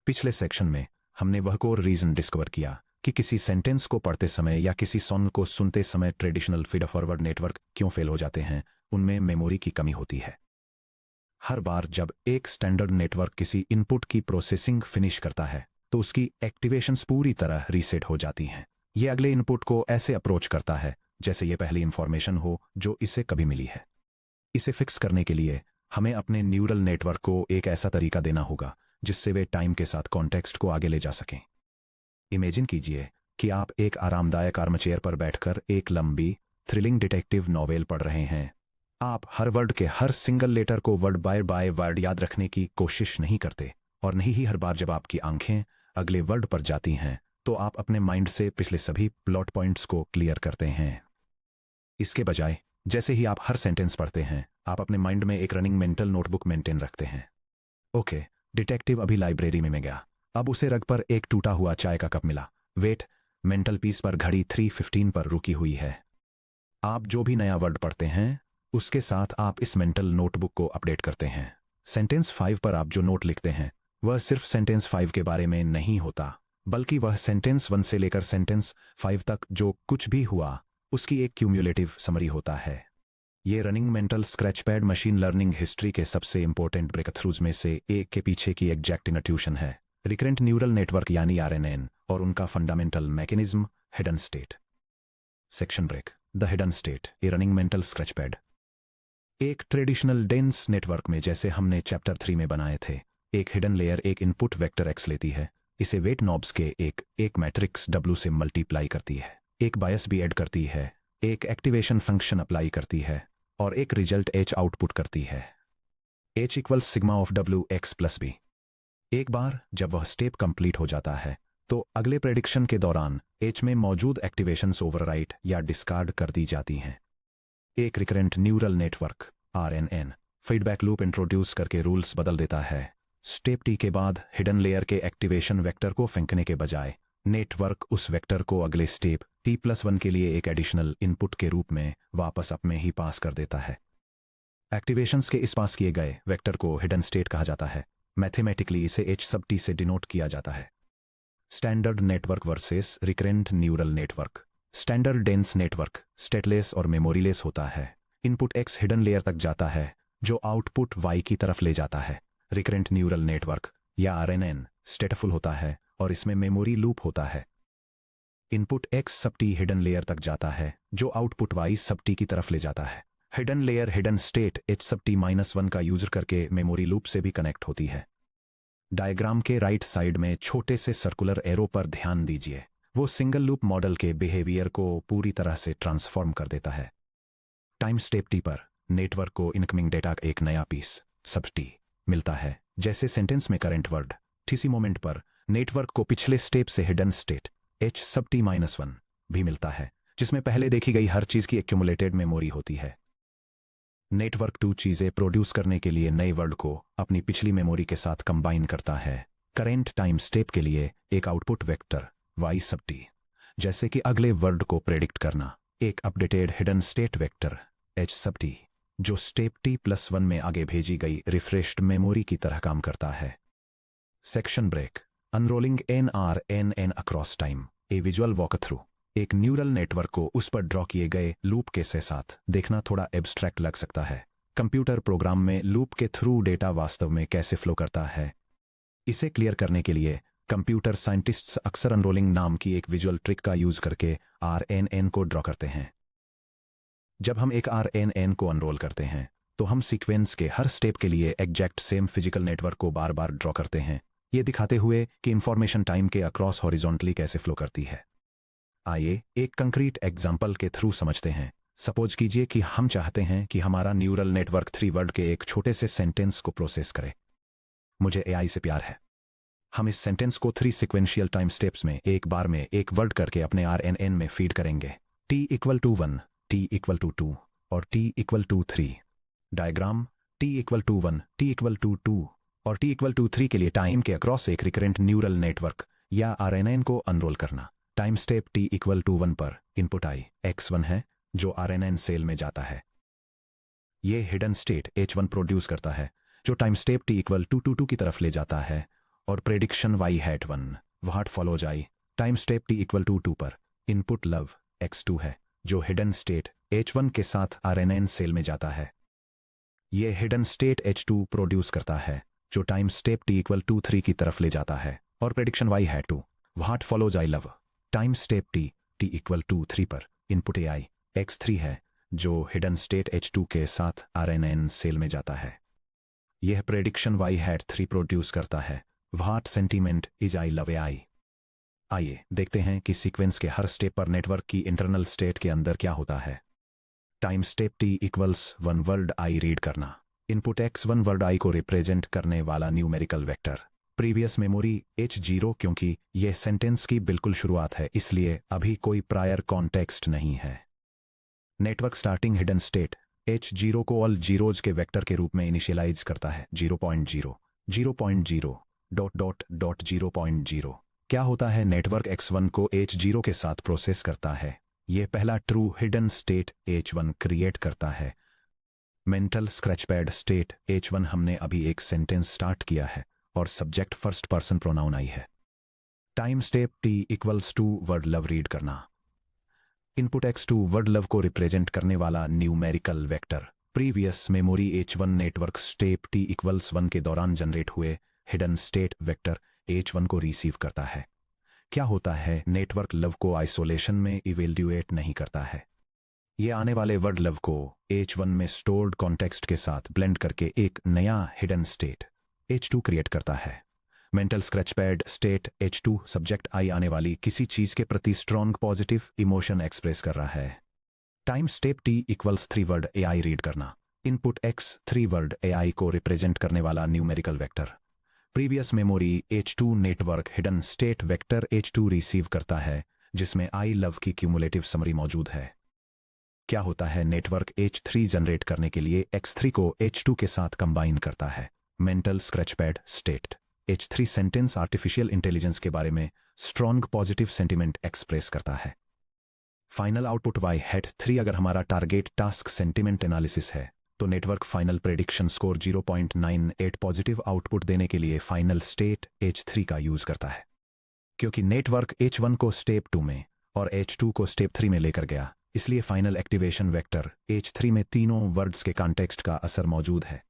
पिछले सेक्शन में हमने वह कोर रीजन डिस्कवर किया कि किसी सेंटेंस को पढ़ते समय या किसी सॉन्ग को सुनते समय ट्रेडिशनल फीड फॉरवर्ड नेटवर्क क्यों फेल हो जाते हैं। उनमें मेमोरी की कमी होती है। हर बार जब एक स्टैंडर्ड नेटवर्क किसी इनपुट की प्रोसेसिंग फिनिश करता है तो उसकी एक्टिवेशंस पूरी तरह रीसेट हो जाती हैं। ये अगले इनपुट को ऐसे अप्रोच करता है जैसे ये पहली इंफॉर्मेशन हो जो इसे कभी मिली है। इसे फिक्स करने के लिए हमें अपने न्यूरल नेटवर्क को एक ऐसा तरीका देना होगा जिससे वे टाइम के साथ कॉन्टेक्स्ट को आगे ले जा सकें। इमेजिन कीजिए कि आप एक आरामदायक आर्मचेयर पर बैठकर एक लंबी थ्रिलिंग डिटेक्टिव नॉवेल पढ़ रहे हैं। आप हर वर्ड के हर सिंगल लेटर को वर्ड बाय वर्ड याद रखने की कोशिश नहीं करते और नहीं ही हर बार जब आपकी आंखें अगले वर्ड पर जाती हैं तो आप अपने माइंड से पिछले सभी प्लॉट पॉइंट्स को क्लियर करते हैं। इसके बजाय जैसे ही आप हर सेंटेंस पढ़ते हैं आप अपने माइंड में एक रनिंग मेंटल नोटबुक मेंटेन रखते हैं। ओके, डिटेक्टिव अभी लाइब्रेरी में गया। अब उसे रग पर एक टूटा हुआ चाय का कप मिला। वेट, मेंटल पीस पर घड़ी 3:15 पर रुकी हुई है। आप जो भी नया वर्ड पढ़ते हैं उसके साथ आप इस मेंटल नोटबुक को अपडेट करते हैं। सेंटेंस 5 पर आप जो नोट लिखते हैं वह सिर्फ सेंटेंस 5 के बारे में नहीं होता, बल्कि वह सेंटेंस 1 से लेकर सेंटेंस 5 तक जो कुछ भी हुआ उसकी एक क्यूम्युलेटिव समरी होता है। ये running mental scratchpad machine learning history के सबसे इंपॉर्टेंट ब्रेकथ्रूज में से एक के पीछे की एग्जैक्ट इंट्यूशन है। रिकरेंट न्यूरल नेटवर्क यानी आरएनएन और उनका fundamental mechanism hidden state. Section break. The hidden state, a running mental scratchpad. एक ट्रेडिशनल डेंस नेटवर्क में, जैसे हमने चैप्टर 3 में बनाए थे, एक हिडन लेयर एक इनपुट वेक्टर एक्स लेती है, इसे वेट नॉब्स के एक मैट्रिक्स W से मल्टीप्लाई करती है, एक बायस भी ऐड करती है, एक एक्टिवेशन फंक्शन अप्लाई करती है और एक रिजल्ट H आउटपुट करती है। H equals sigma of W x plus B। एक बार जब वह स्टेप कंप्लीट हो जाता है तो अगले प्रेडिक्शन के दौरान H में मौजूद एक्टिवेशंस ओवरराइट या डिस्कार्ड कर दी जाती हैं। एक recurrent neural network RNN feedback loop introduce करके रूल्स बदल देता है। स्टेप T के बाद हिडन लेयर के एक्टिवेशन वेक्टर को फेंकने के बजाय नेटवर्क उस वेक्टर को अगले स्टेप T+1 के लिए एक एडिशनल इनपुट के रूप में वापस अप में ही पास कर देता है। एक्टिवेशंस के इस पास किए गए वेक्टर को हिडन स्टेट कहा जाता है। मैथमेटिकली इसे H सब T से डिनोट किया जाता है। Standard network versus recurrent neural network. Standard dense network stateless और मेमोरीलेस होता है। इनपुट X हिडन लेयर तक जाता है जो आउटपुट Y की तरफ ले जाता है। रिकरेंट न्यूरल नेटवर्क या RNN स्टेटफुल होता है और इसमें मेमोरी लूप होता है। इनपुट X सब T हिडन लेयर तक जाता है जो आउटपुट Y सब T की तरफ ले जाता है। Hidden layer hidden state H सब T-1 का यूज करके मेमोरी लूप से भी कनेक्ट होती है। डायग्राम के राइट साइड में छोटे से सर्कुलर एरो पर ध्यान दीजिए। वो सिंगल लूप मॉडल के बिहेवियर को पूरी तरह से ट्रांसफॉर्म कर देता है। टाइम स्टेप T पर नेटवर्क को इनकमिंग डेटा का एक नया पीस सब T मिलता है, जैसे सेंटेंस में करंट वर्ड। TC मोमेंट पर नेटवर्क को पिछले स्टेप से हिडन स्टेट H सब T-1 भी मिलता है, जिसमें पहले देखी गई हर चीज की एक्यूमुलेटेड मेमोरी होती है। नेटवर्क 2 चीजें प्रोड्यूस करने के लिए नए वर्ड को अपनी पिछली मेमोरी के साथ कंबाइन करता है। करेंट टाइम स्टेप के लिए एक आउटपुट वेक्टर Y सब T, जैसे कि अगले वर्ड को प्रेडिक्ट करना। एक updated hidden state vector H सब T जो स्टेप T+1 में आगे भेजी गई रिफ्रेश्ड मेमोरी की तरह काम करता है। Section break. Unrolling NRNN across time, a visual walkthrough. एक न्यूरल नेटवर्क को उस पर ड्रॉ किए गए लूप के साथ देखना थोड़ा एब्स्ट्रैक्ट लग सकता है। कंप्यूटर प्रोग्राम में लूप के थ्रू डेटा वास्तव में कैसे फ्लो करता है, इसे क्लियर करने के लिए कंप्यूटर साइंटिस्ट्स अक्सर अनरोलिंग नाम की एक विजुअल ट्रिक का यूज करके RNN को ड्रॉ करते हैं। जब हम एक RNN को अनरोल करते हैं तो हम सीक्वेंस के हर स्टेप के लिए एग्जैक्ट सेम फिजिकल नेटवर्क को बार बार ड्रॉ करते हैं, ये दिखाते हुए कि इंफॉर्मेशन टाइम के अक्रॉस हॉरिजॉन्टली कैसे फ्लो करती है। आइए एक कंक्रीट एग्जाम्पल के थ्रू समझते हैं। सपोज कीजिए कि हम चाहते हैं कि हमारा न्यूरल नेटवर्क 3 वर्ड के एक छोटे से सेंटेंस को प्रोसेस करे। मुझे AI से प्यार है। हम इस सेंटेंस को 3 सिक्वेंशियल टाइम स्टेप्स में एक बार में एक वर्ड करके अपने RNN में फीड करेंगे। T=1, T=2 और T=3। डायग्राम T=1, T=2 और T=3 के लिए टाइम के अक्रॉस एक रिकरेंट न्यूरल नेटवर्क या RNN को अनरोल करना। टाइम स्टेप T=1 पर इनपुट I X1 है जो RNN सेल में जाता है। ये हिडन स्टेट H1 प्रोड्यूस करता है जो टाइम स्टेप T=2 की तरफ ले जाता है और prediction y hat 1 what follow जाई time step t equal to 2 पर इनपुट लव x2 है जो हिडन स्टेट h1 के साथ RNN सेल में जाता है। यह हिडन स्टेट h2 प्रोड्यूस करता है जो time step t equal to 3 की तरफ ले जाता है और prediction y hat 2 what follow जाई love time step t equal to 3 पर इनपुट AI x3 है जो हिडन स्टेट h2 के साथ RNN सेल में जाता है। यह प्रेडिक्शन y हैट 3 प्रोड्यूस करता है what sentiment is I love AI। आइए देखते हैं कि सीक्वेंस के हर स्टेप पर नेटवर्क की इंटरनल स्टेट के अंदर क्या होता है। Time step t equals 1 word I read करना इनपुट x1 वर्ड I को रिप्रेजेंट करने वाला numerical vector previous memory h0 क्योंकि यह सेंटेंस की बिल्कुल शुरुआत है इसलिए अभी कोई प्रायर कॉन्टेक्स्ट नहीं है। Network starting hidden state h0 को ऑल जीरोज के वेक्टर के रूप में इनिशियलाइज करता है 0.0 0.0 ... 0.0। क्या होता है नेटवर्क x1 को h0 के साथ प्रोसेस करता है। यह पहला true hidden state h1 create करता है। मेंटल स्क्रैचपैड स्टेट h1 हमने अभी एक सेंटेंस स्टार्ट किया है और subject first person pronoun I है। Time step t equals to word love read करना इनपुट x2 वर्ड लव को रिप्रेजेंट करने वाला numerical vector previous memory h1 network step t equals 1 के दौरान जनरेट हुए हिडन स्टेट वेक्टर h1 को receive करता है। क्या होता है नेटवर्क लव को आइसोलेशन में इवेल्युएट नहीं करता है। यह आने वाले वर्ड लव को h1 में स्टोर्ड कॉन्टेक्स्ट के साथ ब्लेंड करके एक नया हिडन स्टेट h2 क्रिएट करता है। Mental scratchpad state h2 subject I आने वाली किसी चीज के प्रति स्ट्रॉन्ग पॉजिटिव इमोशन एक्सप्रेस कर रहा है। Time step t equals 3 word AI read करना इनपुट x3 वर्ड AI को रिप्रेजेंट करने वाला numerical vector previous memory h2 network hidden state vector h2 receive करता है जिसमें I लव की क्यूमुलेटिव समरी मौजूद है। क्या होता है नेटवर्क h3 जनरेट करने के लिए x3 को h2 के साथ कंबाइन करता है। Mental scratchpad state h3 sentence artificial intelligence के बारे में स्ट्रॉन्ग पॉजिटिव सेंटिमेंट एक्सप्रेस करता है। फाइनल आउटपुट y हैट 3 अगर हमारा टारगेट टास्क सेंटिमेंट एनालिसिस है तो network final prediction score 0.98 positive output देने के लिए फाइनल स्टेट h3 का यूज करता है। क्योंकि नेटवर्क h1 को स्टेप 2 में और h2 को स्टेप 3 में लेकर गया इसलिए फाइनल एक्टिवेशन वेक्टर h3 में तीनों वर्ड्स के कॉन्टेक्स्ट का असर मौजूद है।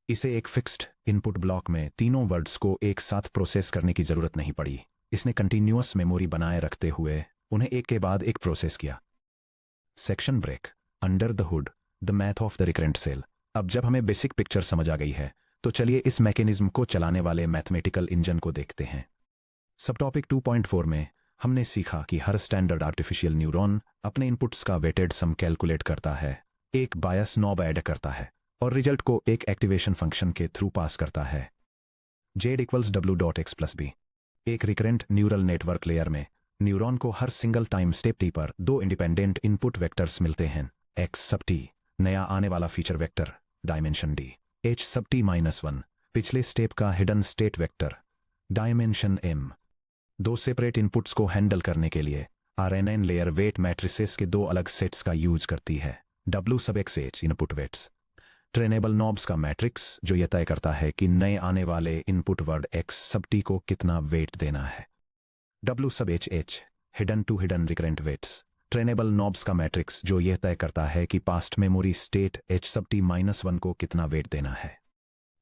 इसे एक फिक्स्ड इनपुट ब्लॉक में तीनों वर्ड्स को एक साथ प्रोसेस करने की जरूरत नहीं पड़ी। इसने कंटिन्यूअस मेमोरी बनाए रखते हुए उन्हें एक के बाद एक प्रोसेस किया। Section break under the hood the math of the recurrent cell. अब जब हमें बेसिक पिक्चर समझ आ गई है तो चलिए इस मैकेनिज्म को चलाने वाले मैथमेटिकल इंजन को देखते हैं। सब टॉपिक 2.4 में हमने सीखा कि हर स्टैंडर्ड आर्टिफिशियल न्यूरॉन अपने इनपुट्स का वेटेड सम कैलकुलेट करता है, एक बायस नॉब ऐड करता है और रिजल्ट को एक एक्टिवेशन फंक्शन के थ्रू पास करता है। z equals w.x+b। एक रिकरेंट न्यूरल नेटवर्क लेयर में न्यूरॉन को हर सिंगल टाइम स्टेप t पर दो इंडिपेंडेंट इनपुट वेक्टर्स मिलते हैं x सब t नया आने वाला feature vector dimension d, h सब t -1 पिछले स्टेप का hidden state vector dimension m। दो सेपरेट इनपुट्स को हैंडल करने के लिए RNN लेयर वेट मैट्रिसेस के दो अलग सेट्स का यूज करती है। w सब x input weights trainable knobs का मैट्रिक्स जो यह तय करता है कि नए आने वाले इनपुट वर्ड x सब t को कितना वेट देना है। w सब h hidden to hidden recurrent weights trainable knobs का मैट्रिक्स जो यह तय करता है कि पास्ट मेमोरी स्टेट h सब t -1 को कितना वेट देना है।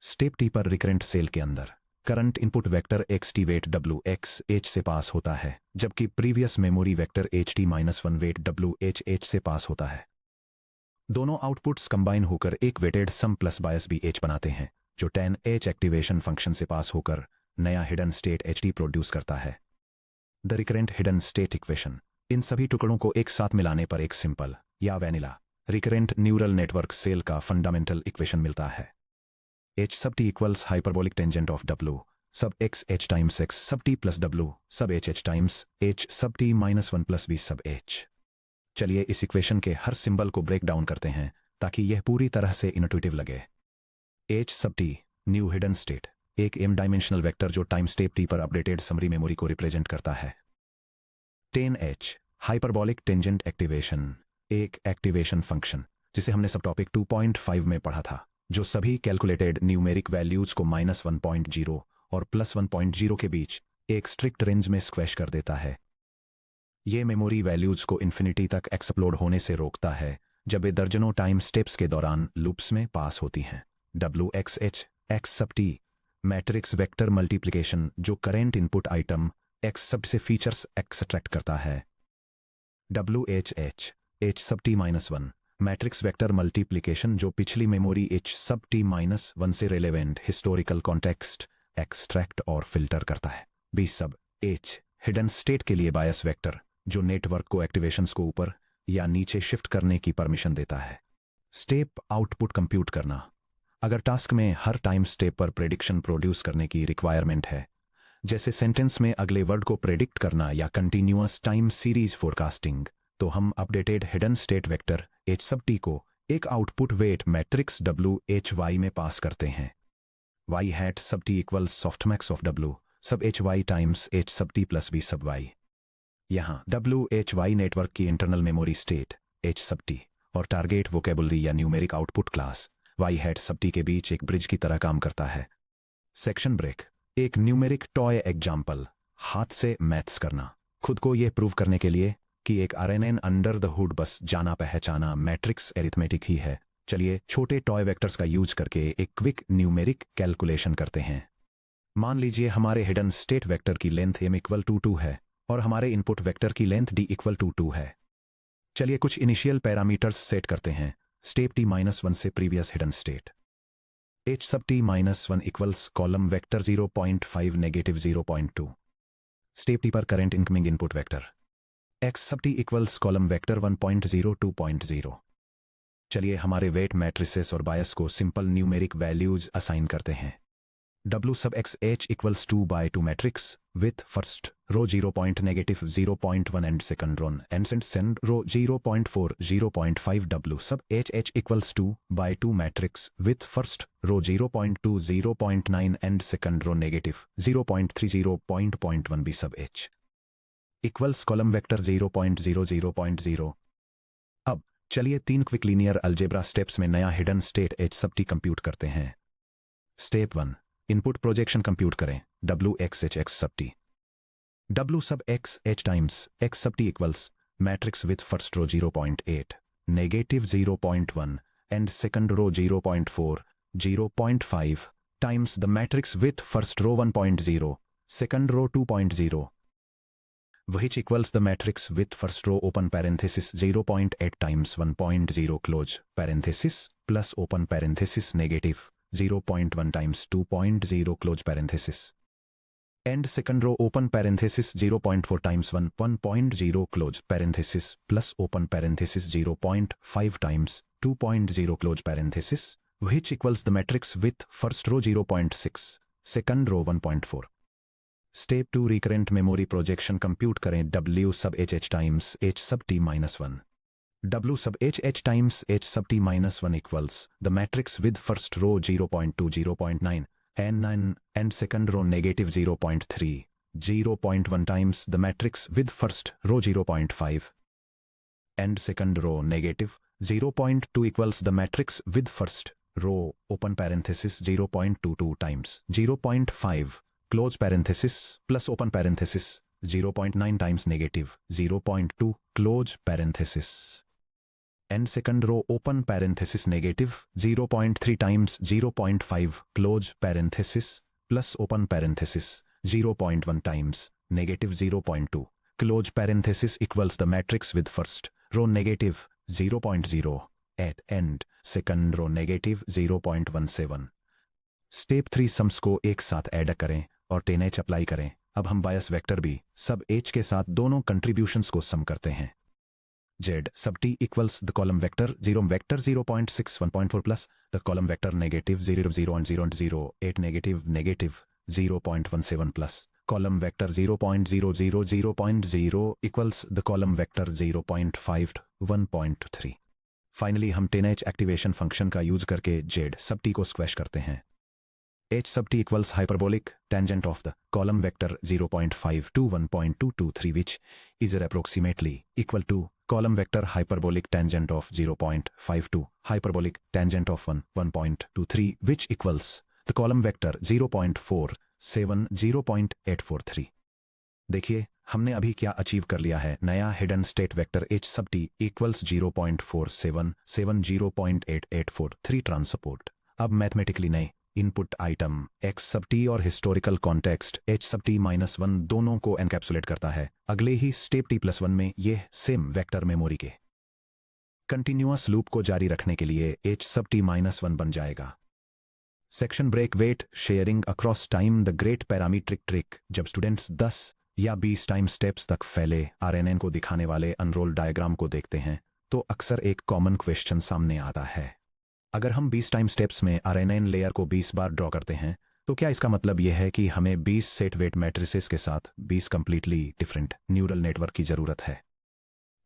स्टेप t पर रिकरेंट सेल के अंदर current input vector xt weight w x h से पास होता है जबकि previous memory vector ht -1 weight w h से पास होता है। दोनों आउटपुट्स कंबाइन होकर एक वेटेड सम प्लस बायस भी h बनाते हैं जो 10h एक्टिवेशन फंक्शन से पास होकर नया हिडन स्टेट ht प्रोड्यूस करता है। The recurrent hidden state equation in सभी टुकड़ों को एक साथ मिलाने पर एक सिंपल या vanilla recurrent neural network cell का फंडामेंटल इक्वेशन मिलता है। h सब t equals hyperbolic tangent of w सब x h टाइम्स x सब t प्लस w सब h टाइम्स h सब t -1 प्लस b सब h। चलिए इस इक्वेशन के हर सिंबल को ब्रेक डाउन करते हैं ताकि यह पूरी तरह से इनट्यूटिव लगे। h सब t न्यू हिडन स्टेट एक m डायमेंशनल वेक्टर जो टाइम स्टेप t पर अपडेटेड समरी मेमोरी को रिप्रेजेंट करता है। 10h हाइपरबोलिक टेंजेंट एक्टिवेशन एक एक्टिवेशन फंक्शन जिसे हमने सब टॉपिक 2.5 में पढ़ा था जो सभी कैलकुलेटेड न्यूमेरिक वैल्यूज को -1.0 और +1.0 के बीच एक स्ट्रिक्ट रेंज में स्क्वैश कर देता है। ये मेमोरी वैल्यूज को इन्फिनिटी तक एक्सप्लोड होने से रोकता है जब वे दर्जनों टाइम स्टेप्स के दौरान लूप्स में पास होती हैं। WXH X sub t matrix vector multiplication जो current input item X sub से फीचर्स एक्सट्रैक्ट करता है। WHH H sub t -1 matrix vector multiplication जो पिछली मेमोरी H sub t -1 से रेलेवेंट हिस्टोरिकल कॉन्टेक्स्ट एक्सट्रैक्ट और फिल्टर करता है। B sub H hidden state के लिए बायस वेक्टर जो नेटवर्क को एक्टिवेशंस को ऊपर या नीचे शिफ्ट करने की परमिशन देता है। स्टेप आउटपुट कंप्यूट करना। अगर टास्क में हर टाइम स्टेप पर प्रेडिक्शन प्रोड्यूस करने की रिक्वायरमेंट है, जैसे सेंटेंस में अगले वर्ड को प्रेडिक्ट करना या कंटिन्यूअस टाइम सीरीज फोरकास्टिंग, तो हम updated hidden state vector H sub t को एक आउटपुट वेट मैट्रिक्स WHY में पास करते हैं। Y hat sub t equals softmax of W sub HY times H sub t plus B sub Y। यहाँ WHY network की internal memory state H sub t और target vocabulary या numeric output class Y hat sub t के बीच एक bridge की तरह काम करता है। Section break. एक न्यूमेरिक टॉय एग्जाम्पल, हाथ से मैथ्स करना। खुद को यह प्रूव करने के लिए कि एक RNN अंडर द हुड बस जाना पहचाना मैट्रिक्स एरिथमेटिक ही है, चलिए छोटे टॉय वेक्टर्स का यूज करके एक क्विक न्यूमेरिक कैलकुलेशन करते हैं। मान लीजिए हमारे हिडन स्टेट वेक्टर की लेंथ m = 2 है और हमारे इनपुट वेक्टर की लेंथ d = 2 है। चलिए कुछ इनिशियल पैरामीटर्स सेट करते हैं। स्टेप t -1 से previous hidden state H sub t -1 equals column vector 0.5 -0.2। Step t पर current incoming input vector X sub t equals column vector 1.0 2.0। चलिए हमारे वेट मैट्रिसेस और बायस को सिंपल न्यूमेरिक वैल्यूज असाइन करते हैं। W sub x h equals 2/2 matrix with first row -0.1 and second row and row 0.4 0.5 W sub h equals 2/2 matrix with first row 0.2 0.9 and second row -0.3 0.1 B sub h equals column vector 0.0 0.0। अब चलिए 3 quick linear algebra steps में नया hidden state H sub t compute करते हैं। Step 1, input projection compute करें WXH X sub t। W sub x h times X sub t equals matrix with first row 0.8 -0.1 and second row 0.4 0.5 times the matrix with first row 1.0 second row 2.0 which equals the matrix with first row open parenthesis 0.8 times 1.0 close parenthesis plus open parenthesis -0.1 times 2.0 close parenthesis and second row open parenthesis 0.4 times 1.0 close parenthesis plus open parenthesis 0.5 times 2.0 close parenthesis which equals the matrix with first row 0.6 second row 1.4। Step 2, recurrent memory projection compute करें W sub h times H sub t -1। W sub h times H sub t -1 equals the matrix with first row 0.2 0.9 and 9 and second row -0.3 0.1 times the matrix with first row 0.5 and second row -0.2 equals the matrix with first row open parenthesis 0.22 times 0.5 close parenthesis plus open parenthesis 0.9 times -0.2 close parenthesis and second row open parenthesis -0.3 times 0.5 close parenthesis plus open parenthesis 0.1 times -0.2 close parenthesis equals the matrix with first row -0.0 at end second row -0.17। Step 3, sums को एक साथ add करें और 10H apply करें। अब हम बायस vector B सब H के साथ दोनों कंट्रीब्यूशंस को सम करते हैं। Z sub t equals the column vector 0.6 1.4 plus the column vector -0 0 and 0 and 0 8 -0.17 plus column vector 0.0 0 0.0 equals the column vector 0.5 1.3। Finally हम 10H एक्टिवेशन फंक्शन का यूज करके Z sub t को स्क्वैश करते हैं। H sub t equals hyperbolic tangent of the column vector 0.5 to 1.223 which is approximately equal to column vector hyperbolic tangent of 0.5 to hyperbolic tangent of 1.23 which equals the column vector 0.4 70.843। देखिए हमने अभी क्या achieve कर लिया है। नया hidden state vector h sub t equals 0.4770.8843 transport. अब mathematically नए input item x sub t और historical context h sub t-1 दोनों को एनकैप्सुलेट करता है। अगले ही स्टेप t+1 में यह सेम वेक्टर मेमोरी के कंटिन्यूअस लूप को जारी रखने के लिए h sub t-1 बन जाएगा। Section break weight sharing across time the great parametric trick. जब स्टूडेंट्स 10 या 20 टाइम स्टेप्स तक फैले आरएनएन को दिखाने वाले अनरोल डायग्राम को देखते हैं तो अक्सर एक कॉमन क्वेश्चन सामने आता है। अगर हम 20 टाइम स्टेप्स में आरएनएन लेयर को 20 बार ड्रॉ करते हैं तो क्या इसका मतलब यह है कि हमें 20 सेट वेट मैट्रिसेस के साथ 20 कंप्लीटली डिफरेंट न्यूरल नेटवर्क की जरूरत है?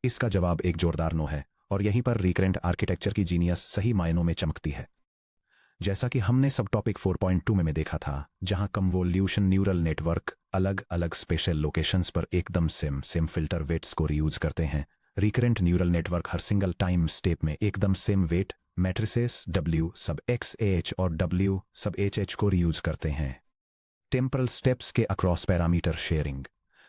इसका जवाब एक जोरदार नो है और यहीं पर रिकरेंट आर्किटेक्चर की जीनियस सही मायनों में चमकती है। जैसा कि हमने सब टॉपिक 4.2 में देखा था, जहां कन्वोल्यूशन न्यूरल नेटवर्क अलग अलग स्पेशल लोकेशंस पर एकदम सेम फिल्टर वेट्स को रीयूज करते हैं, रिकरेंट न्यूरल नेटवर्क हर सिंगल टाइम स्टेप में एकदम सेम वेट मैट्रिसेस W सब XAH और W सब HH को रीयूज करते हैं। टेम्परल स्टेप्स के across parameter sharing.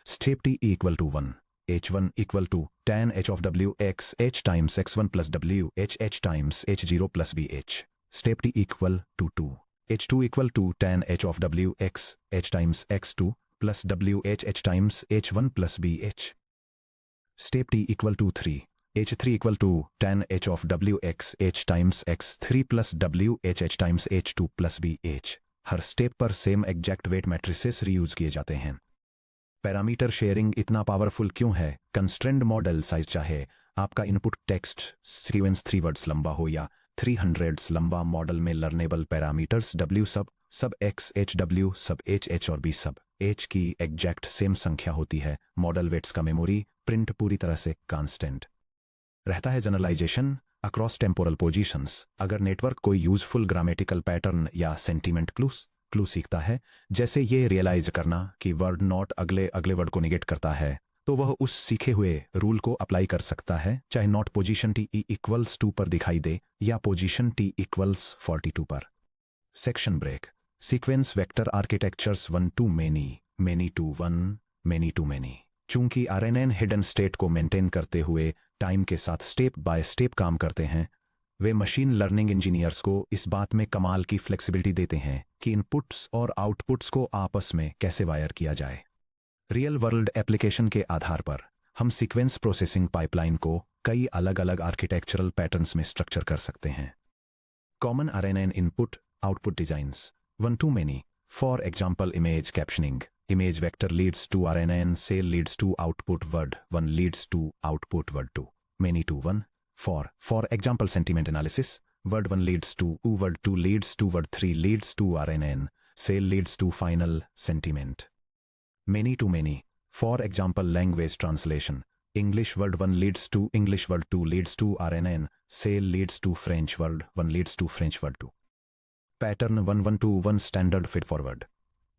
Step T equal to 1 H1 equal to tan H of W X H times X1 plus W H times H0 plus BH। Step t equal to 2 H2 equal to tan H of W X H times X2 plus W H times H1 plus BH. Step t equal to 3 H3 equal to tan H of W X H times X3 plus W H times H2 plus BH. Her step पर same exact wait matrices reuse किए जाते हैं। Parameter sharing इतना powerful क्यों है? Constrained model size चाहे आपका input text sequence 3 words लंबा हो या 300 लंबा, मॉडल में लर्नेबल पैरामीटर्स W सब X H W सब HH और B सब H की एग्जैक्ट सेम संख्या होती है। मॉडल वेट्स का मेमोरी प्रिंट पूरी तरह से कांस्टेंट रहता है। Generalisation across temporal positions. अगर नेटवर्क कोई यूजफुल ग्रामेटिकल पैटर्न या सेंटीमेंट क्लू सीखता है, जैसे ये रियलाइज करना कि वर्ड नॉट अगले वर्ड को निगेट करता है, तो वह उस सीखे हुए रूल को अप्लाई कर सकता है, चाहे नॉट पोजीशन t इक्वल्स 2 पर दिखाई दे या पोजीशन t इक्वल्स 42 पर। Section break. Sequence vector architectures 1 to many to 1 many to many. चूंकि आरएनएन हिडन स्टेट को मेंटेन करते हुए टाइम के साथ स्टेप बाय स्टेप काम करते हैं, वे मशीन लर्निंग इंजीनियर्स को इस बात में कमाल की फ्लेक्सिबिलिटी देते हैं कि इनपुट्स और आउटपुट्स को आपस में कैसे वायर किया जाए। रियल वर्ल्ड एप्लीकेशन के आधार पर हम सीक्वेंस प्रोसेसिंग पाइपलाइन को कई अलग अलग आर्किटेक्चरल पैटर्न्स में स्ट्रक्चर कर सकते हैं। Common RNN input output designs 1 to many. For example image captioning. Image vector leads to RNN cell leads to output word 1 leads to output word 2 many to 1। For example sentiment analysis. Word 1 leads to word 2 leads to word 3 leads to RNN cell leads to final sentiment. Many to many. For example, language translation. English word 1 leads to English word 2 leads to RNN. Sale leads to French word 1 leads to French word 2. Pattern 1 standard feed forward.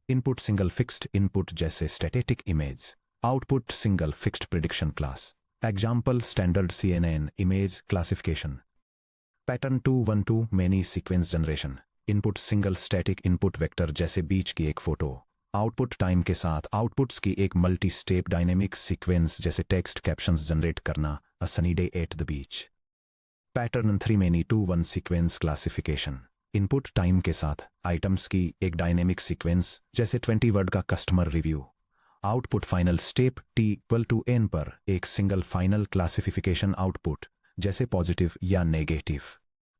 Input single fixed input जैसे static image. Output single fixed prediction class. Example standard CNN image classification. Pattern 2 many sequence generation. Input single static input vector जैसे बीच की एक photo. Output time के साथ outputs की एक multi step dynamic sequence जैसे text captions generate करना। A sunny day at the beach. Pattern 3 many to 1 sequence classification. Input time के साथ आइटम्स की एक डायनेमिक सीक्वेंस जैसे 20 वर्ड का customer review. Output final step t equal to n पर एक सिंगल फाइनल क्लासिफिकेशन आउटपुट जैसे पॉजिटिव या negative.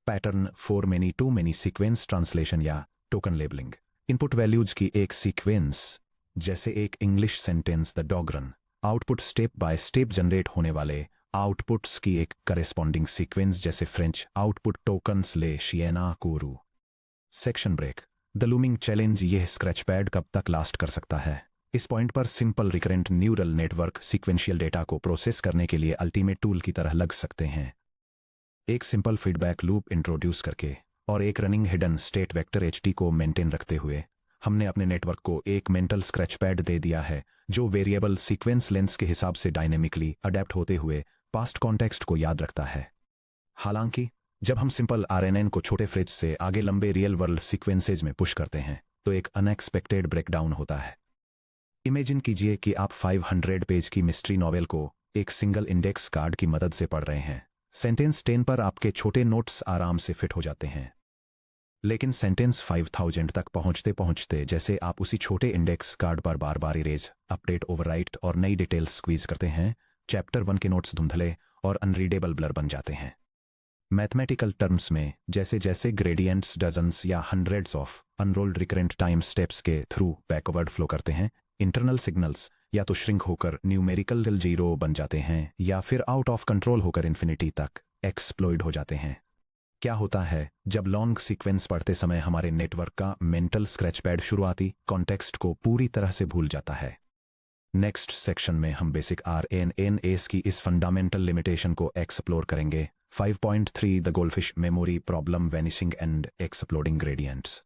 Pattern 4 many to many sequence translation या टोकन लेबलिंग। इनपुट वैल्यूज की एक सीक्वेंस जैसे एक English sentence the dog run. Output step by step generate होने वाले आउटपुट्स की एक करेस्पॉन्डिंग सीक्वेंस जैसे फ्रेंच आउटपुट टोकन्स ले शिएना कोरू। Section break. The looming challenge. यह स्क्रैच पैड कब तक लास्ट कर सकता है? इस पॉइंट पर simple recurrent neural network sequential data को प्रोसेस करने के लिए अल्टीमेट टूल की तरह लग सकते हैं। एक सिंपल फीडबैक लूप इंट्रोड्यूस करके और एक running hidden state vector HT को मेंटेन रखते हुए हमने अपने नेटवर्क को एक मेंटल स्क्रैच पैड दे दिया है जो वेरिएबल सीक्वेंस लेंथ के हिसाब से डायनेमिकली अडेप्ट होते हुए पास्ट कॉन्टेक्स्ट को याद रखता है। हालांकि जब हम सिंपल आरएनएन को छोटे फ्रिज से आगे लंबे रियल वर्ल्ड सीक्वेंसेज में पुश करते हैं तो एक अनएक्सपेक्टेड ब्रेकडाउन होता है। इमेजिन कीजिए कि आप 500 पेज की मिस्ट्री नॉवेल को एक सिंगल इंडेक्स कार्ड की मदद से पढ़ रहे हैं। सेंटेंस 10 पर आपके छोटे नोट्स आराम से फिट हो जाते हैं, लेकिन सेंटेंस 5000 तक पहुंचते पहुंचते जैसे आप उसी छोटे इंडेक्स कार्ड पर बार बार इरेज, अपडेट, ओवरराइट और नई डिटेल्स स्क्वीज करते हैं, चैप्टर 1 के नोट्स धुंधले और अनरीडेबल ब्लर बन जाते हैं। मैथमेटिकल टर्म्स में जैसे जैसे ग्रेडियंट्स डजन्स या hundreds of unrolled recurrent time steps के थ्रू बैकवर्ड फ्लो करते हैं, इंटरनल सिग्नल्स या तो श्रिंक होकर न्यूमेरिकल जीरो बन जाते हैं या फिर आउट ऑफ कंट्रोल होकर इन्फिनिटी तक एक्सप्लोइड हो जाते हैं। क्या होता है जब लॉन्ग सीक्वेंस पढ़ते समय हमारे नेटवर्क का मेंटल स्क्रैच पैड शुरुआती कॉन्टेक्स्ट को पूरी तरह से भूल जाता है। नेक्स्ट सेक्शन में हम बेसिक RNNs की इस फंडामेंटल लिमिटेशन को एक्सप्लोर करेंगे। 5.3 the goldfish memory problem, vanishing and exploding gradients.